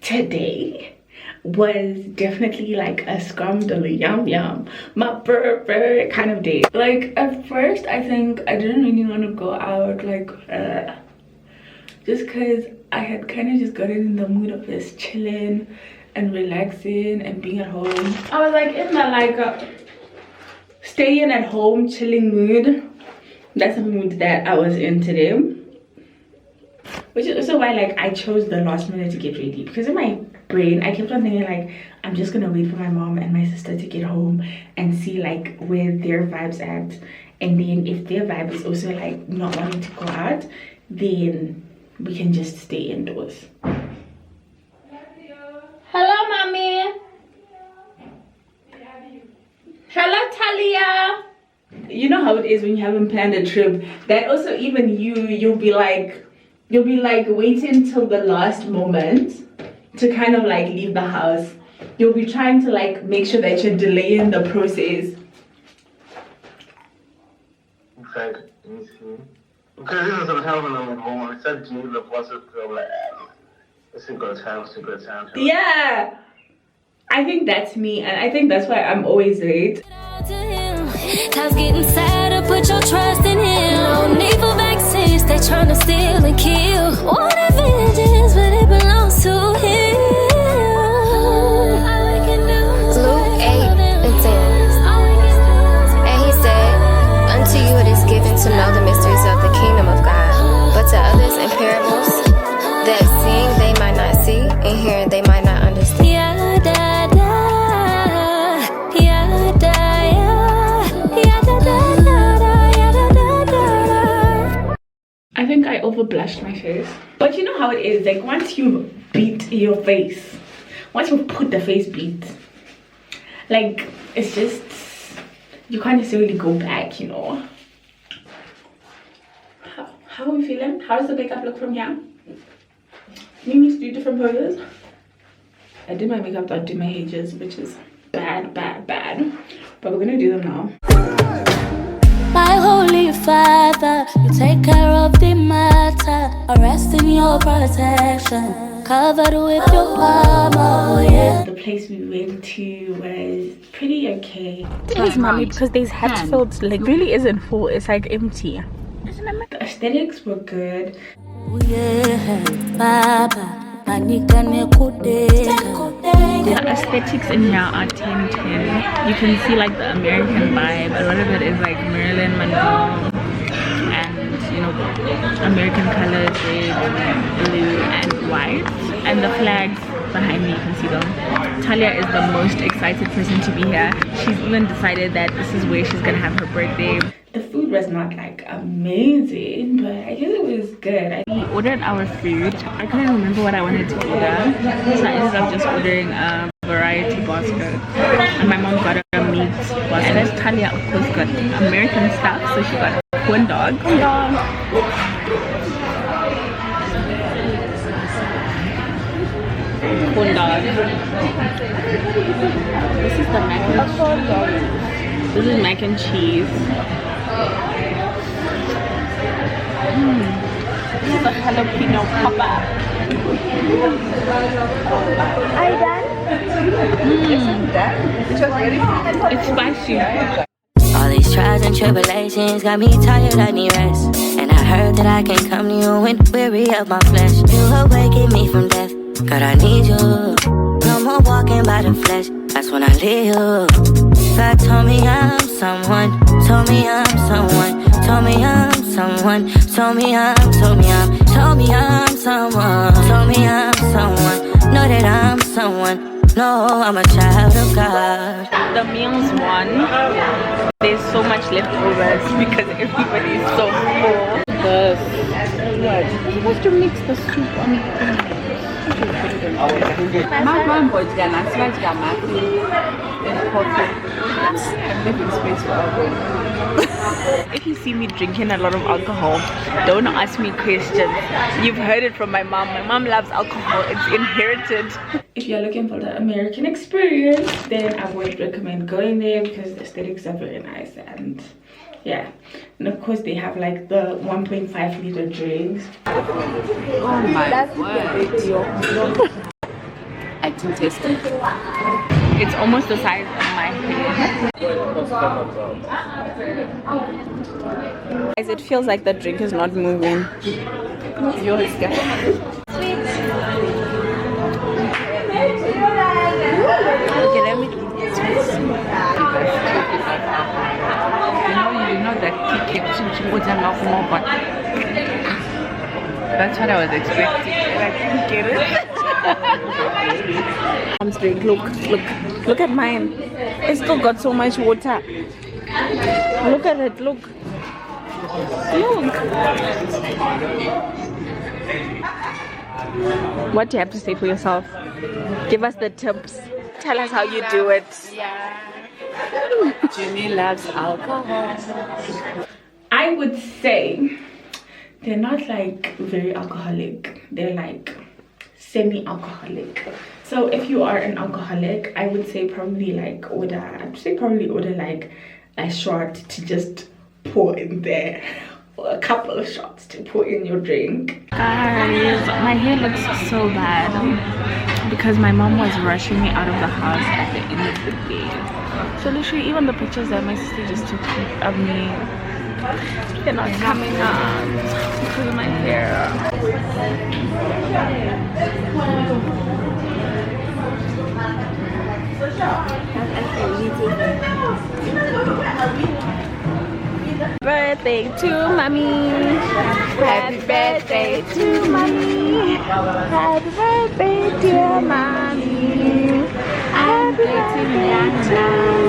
today was definitely like a scrum yum yum, my favorite kind of day. Like at first I think I didn't really want to go out, like just because I had kind of just gotten in the mood of just chilling and relaxing and being at home. I was like in my like staying at home chilling mood. That's the mood that I was in today, which is also why like I chose the last minute to get ready, because in my brain I kept on thinking like I'm just gonna wait for my mom and my sister to get home and see like where their vibes at, and then if their vibe is also like not wanting to go out, then we can just stay indoors. Hello mommy. Hello Talia. You know how it is when you haven't planned a trip, that also even you'll be like waiting till the last moment to kind of like leave the house. You'll be trying to like make sure that you're delaying the process. Exactly. Because this is what happened with home. I said to you the positive like it's a good time, Yeah, I think that's me, and I think that's why I'm always late. Time's getting sadder, put your trust in him. No need for vaccines, they tryna steal and kill. Want vengeance, but it belongs to him. Luke 8:10. And he said, unto you it is given to know the mysteries of the kingdom of God, but to others in parables, that seeing they might not see, and hearing they might not understand. I think I over blushed my face, but you know how it is, like once you beat your face, once you put the face beat, like it's just, you can't necessarily go back, you know. How are we feeling? How does the makeup look from here? Mimi's do different poses. I did my makeup, I did my edges, which is bad, but we're gonna do them now. My holy father, you take care of the matter. I rest in your protection, covered with your armor, yeah. The place we went to was pretty okay. Please mommy, because there's Hatfield like really isn't full, it's like empty. The aesthetics were good. The aesthetics in here are 10-10. You can see like the American vibe. A lot of it is like Marilyn Monroe and, you know, American colors, red, blue and white, and the flags behind me, you can see them. Talia is the most excited person to be here. She's even decided that this is where she's gonna have her birthday. The food was not like amazing, but I guess it was good. We ordered our food. I couldn't remember what I wanted to order, so I ended up just ordering a variety basket. And my mom got a meat basket. And Talia, of course, got American stuff, so she got corn dog. Corn dog. This is the mac and cheese. This is mac and cheese. This is a jalapeno papa. Are you done? It's spicy. All these trials and tribulations got me tired, I need rest. And I heard that I can come to you when weary of my flesh. You awaken me from death, God, I need you. No more walking by the flesh, that's when I leave you. God told me I'm someone, told me I'm someone, told me I'm someone, told me I'm someone, told me I'm someone, know that I'm someone, no, I'm a child of God. The meals won. There's so much leftovers because everybody is so full. You're supposed to mix the soup on the If you see me drinking a lot of alcohol, don't ask me questions. You've heard it from my mom. My mom loves alcohol. It's inherited. If you're looking for the American experience, then I would recommend going there because the aesthetics are very nice, and yeah, and of course they have like the 1.5 liter drinks. Oh my word. to taste it. It's almost the size of my head. Guys, it feels like the drink is not moving. Yours, guys. Okay, let me. You know that kick but that's what I was expecting. I didn't get it. Mom's drink. Look at mine. It's still got so much water. Look at it. Look. What do you have to say for yourself? Give us the tips. Tell us how you do it. Yeah. Jimmy loves alcohol. I would say they're not like very alcoholic. They're like semi-alcoholic. So if you are an alcoholic, I would say probably like order like a shot to just pour in there, or a couple of shots to pour in your drink. Guys, my hair looks so bad because my mom was rushing me out of the house at the end of the day. So literally even the pictures that my sister just took of me, they're not coming out because of my hair. Birthday to mommy. Happy birthday to mommy. Happy birthday dear mommy. Happy birthday to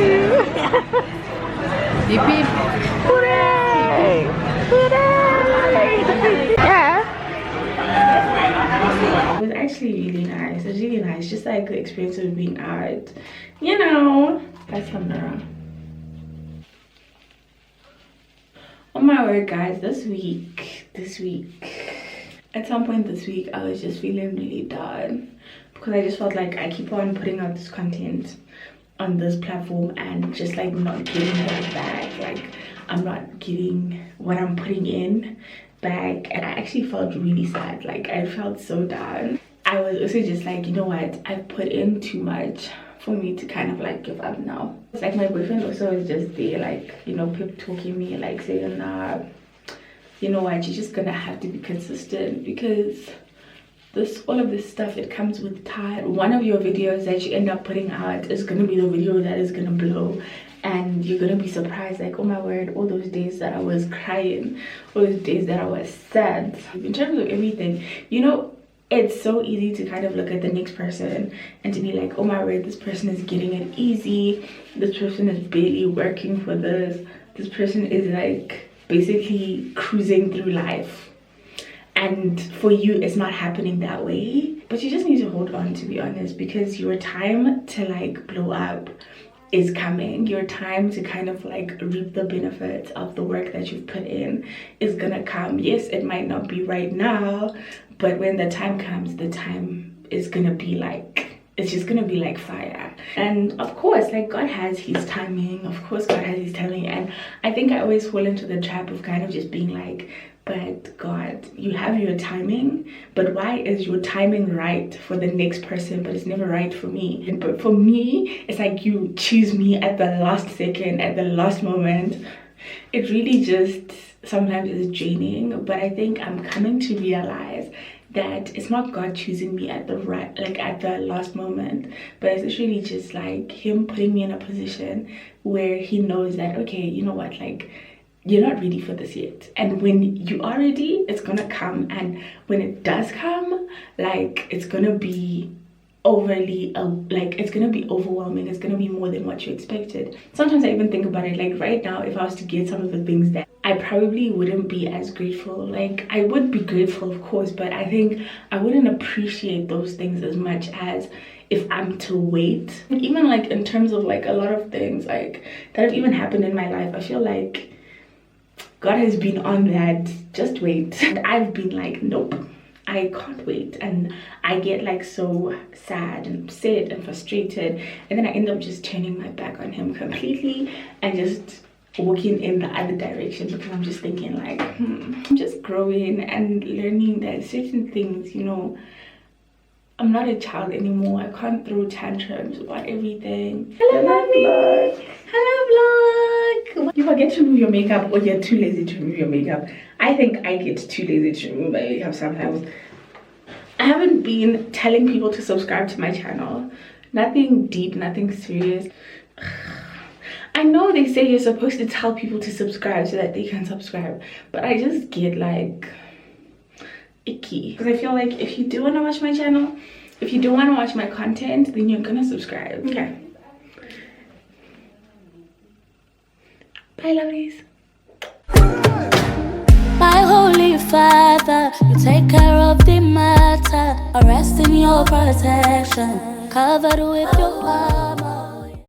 you. Beep beep. Hooray! Hooray! Yeah. It was actually really nice. It was really nice. Just like the experience of being out. You know, that's Hamdara. Oh my word, guys, this week, at some point this week, I was just feeling really down because I just felt like I keep on putting out this content on this platform and just like not getting it back. Like I'm not getting what I'm putting in back, and I actually felt really sad. Like I felt so down. I was also just like, you know what, I've put in too much for me to kind of like give up now. It's like my boyfriend also was just there, like, you know, pep talking me, like saying, nah, you know what, you're just gonna have to be consistent because all of this stuff, it comes with time. One of your videos that you end up putting out is gonna be the video that is gonna blow, and you're gonna be surprised, like, oh my word, all those days that I was crying, all those days that I was sad. In terms of everything, you know, it's so easy to kind of look at the next person and to be like, oh my word, this person is getting it easy, this person is barely working for this person is like basically cruising through life, and for you it's not happening that way. But you just need to hold on, to be honest, because your time to like blow up is coming. Your time to kind of like reap the benefits of the work that you've put in is gonna come. Yes, it might not be right now, but when the time comes, the time is gonna be like, it's just gonna be like fire. And of course, like, God has his timing. Of course God has his timing. And I think I always fall into the trap of kind of just being like, but God, you have your timing, but why is your timing right for the next person but it's never right for me? But for me, it's like you choose me at the last second, at the last moment. It really just sometimes is draining. But I think I'm coming to realize that it's not God choosing me at the right, like at the last moment, but it's really just like him putting me in a position where he knows that, okay, you know what, like, you're not ready for this yet, and when you are ready, it's gonna come. And when it does come, like, it's gonna be overly like, it's gonna be overwhelming. It's gonna be more than what you expected. Sometimes I even think about it, like right now, if I was to get some of the things that I probably wouldn't be as grateful. Like, I would be grateful, of course, but I think I wouldn't appreciate those things as much as if I'm to wait. Even like in terms of like a lot of things like that have even happened in my life, I feel like God has been on that, just wait. And I've been like, nope, I can't wait. And I get like so sad and upset and frustrated. And then I end up just turning my back on him completely and just walking in the other direction, because I'm just thinking like, I'm just growing and learning that certain things, you know, I'm not a child anymore. I can't throw tantrums about everything. Hello vlog. Hello vlog. You forget to remove your makeup or you're too lazy to remove your makeup. I think I get too lazy to remove my makeup sometimes. I haven't been telling people to subscribe to my channel. Nothing deep, nothing serious. I know they say you're supposed to tell people to subscribe so that they can subscribe, but I just get like icky because I feel like if you do want to watch my channel, if you do want to watch my content, then you're gonna subscribe. Okay, bye lovelies. My holy father, you take care of the matter. I rest in your protection, covered with your power.